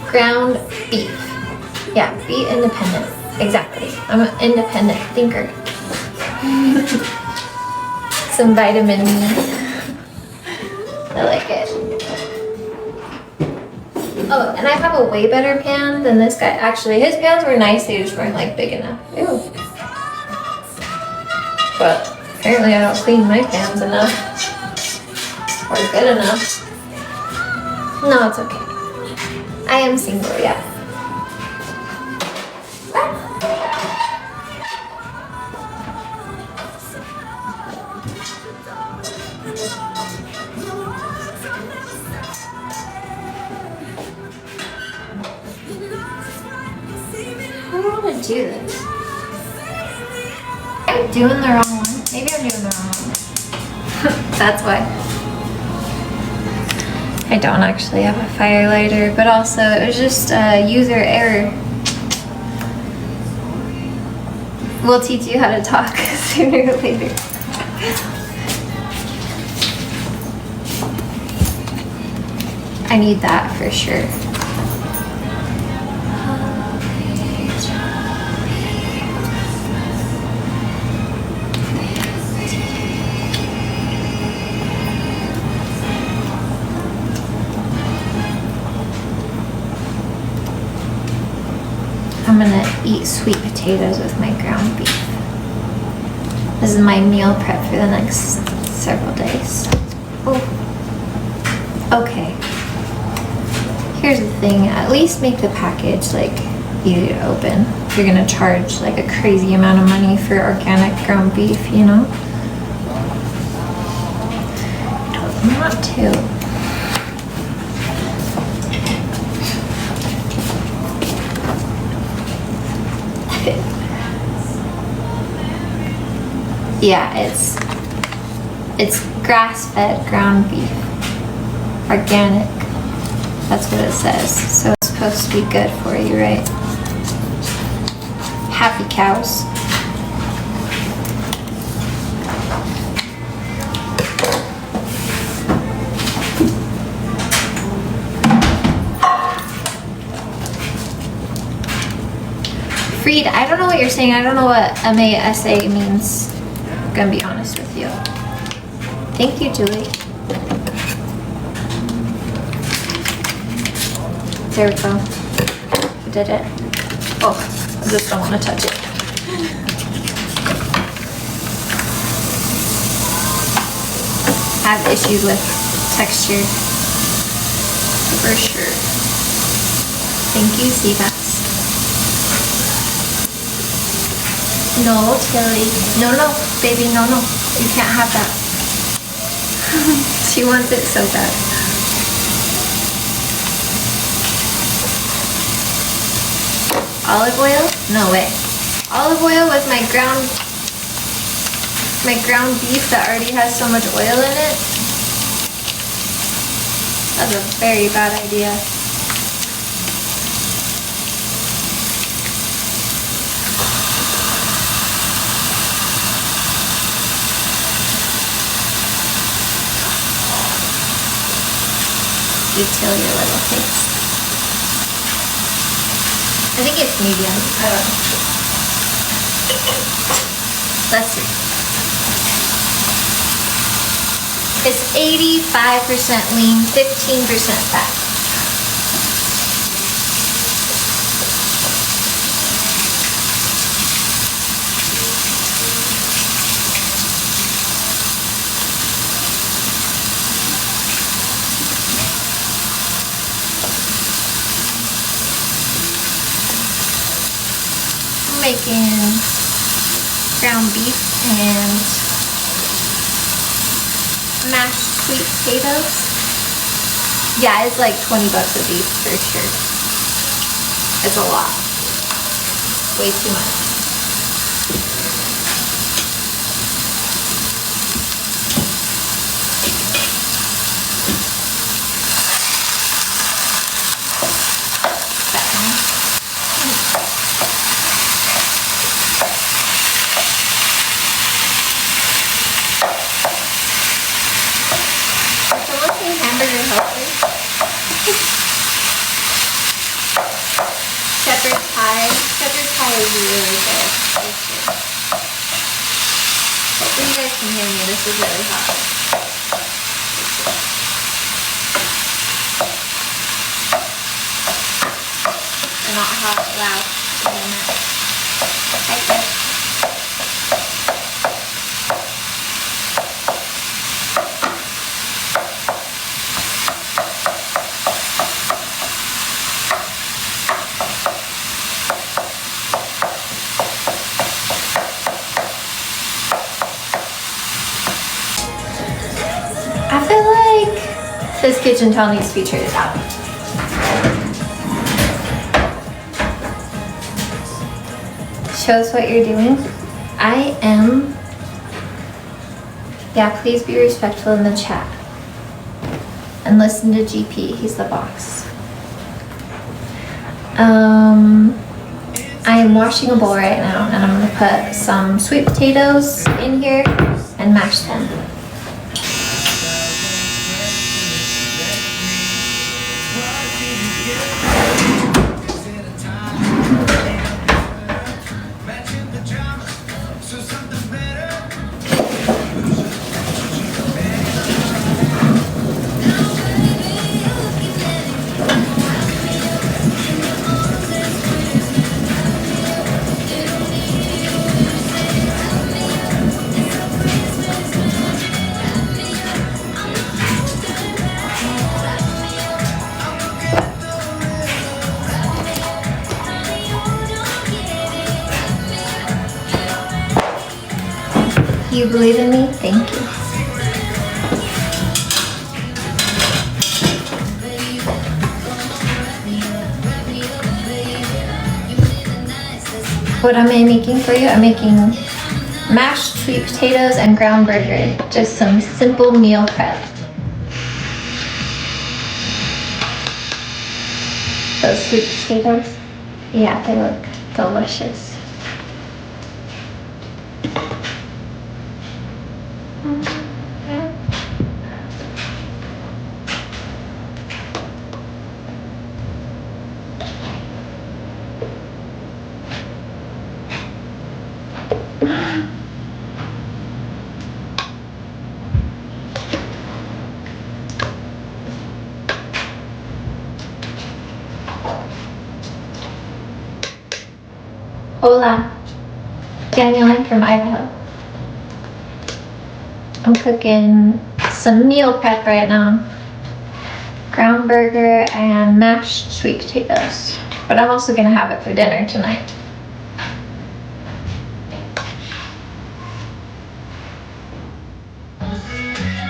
ground beef. Yeah, be independent. Exactly. I'm an independent thinker. Some vitamin E. I like it. Oh, and I have a way better pan than this guy. Actually, his pans were nice, they just weren't like big enough. Ew. But apparently I don't clean my pans enough. Or good enough. No, it's okay. I am single, yeah. I don't want to do this. I'm doing the wrong one. Maybe I'm doing the wrong one. That's why. I don't actually have a fire lighter, but also it was just user error. We'll teach you how to talk sooner or later. I need that for sure. I'm gonna eat sweet potatoes with my ground beef. This is my meal prep for the next several days. Oh. Okay. Here's the thing, at least make the package like easy to open. If you're gonna charge like a crazy amount of money for organic ground beef, you know? Not too. Yeah, it's grass-fed ground beef. Organic. That's what it says. So it's supposed to be good for you, right? Happy cows. Freed, I don't know what you're saying. I don't know what MASA means. I'm gonna be honest with you. Thank you, Julie. There we go. I did it. Oh, I just don't want to touch it. I have issues with texture. For sure. Thank you, Seabass. No, Tilly. No, baby, no. You can't have that. She wants it so bad. Olive oil? No way. Olive oil with my ground beef that already has so much oil in it? That's a very bad idea. Detail your little face. I think it's medium. I don't know. Let's see. It's 85% lean, 15% fat. Making ground beef and mashed sweet potatoes. Yeah, it's like 20 bucks a piece for sure. It's a lot. Way too much. Hamburger helper. Shepherd's pie. Shepherd's pie is really good. Hopefully you guys can hear me. This is really hot. Or not hot, loud. Hi, Chris. I feel like this kitchen towel needs to be traded out. Show us what you're doing. I am. Yeah, please be respectful in the chat. And listen to GP, he's the boss. I am washing a bowl right now and I'm gonna put some sweet potatoes in here and mash them. You believe in me? Thank you. What am I making for you? I'm making mashed sweet potatoes and ground burger. Just some simple meal prep. Those sweet potatoes? Yeah, they look delicious. Hola, Daniel, I'm from Idaho. I'm cooking some meal prep right now. Ground burger and mashed sweet potatoes. But I'm also gonna have it for dinner tonight.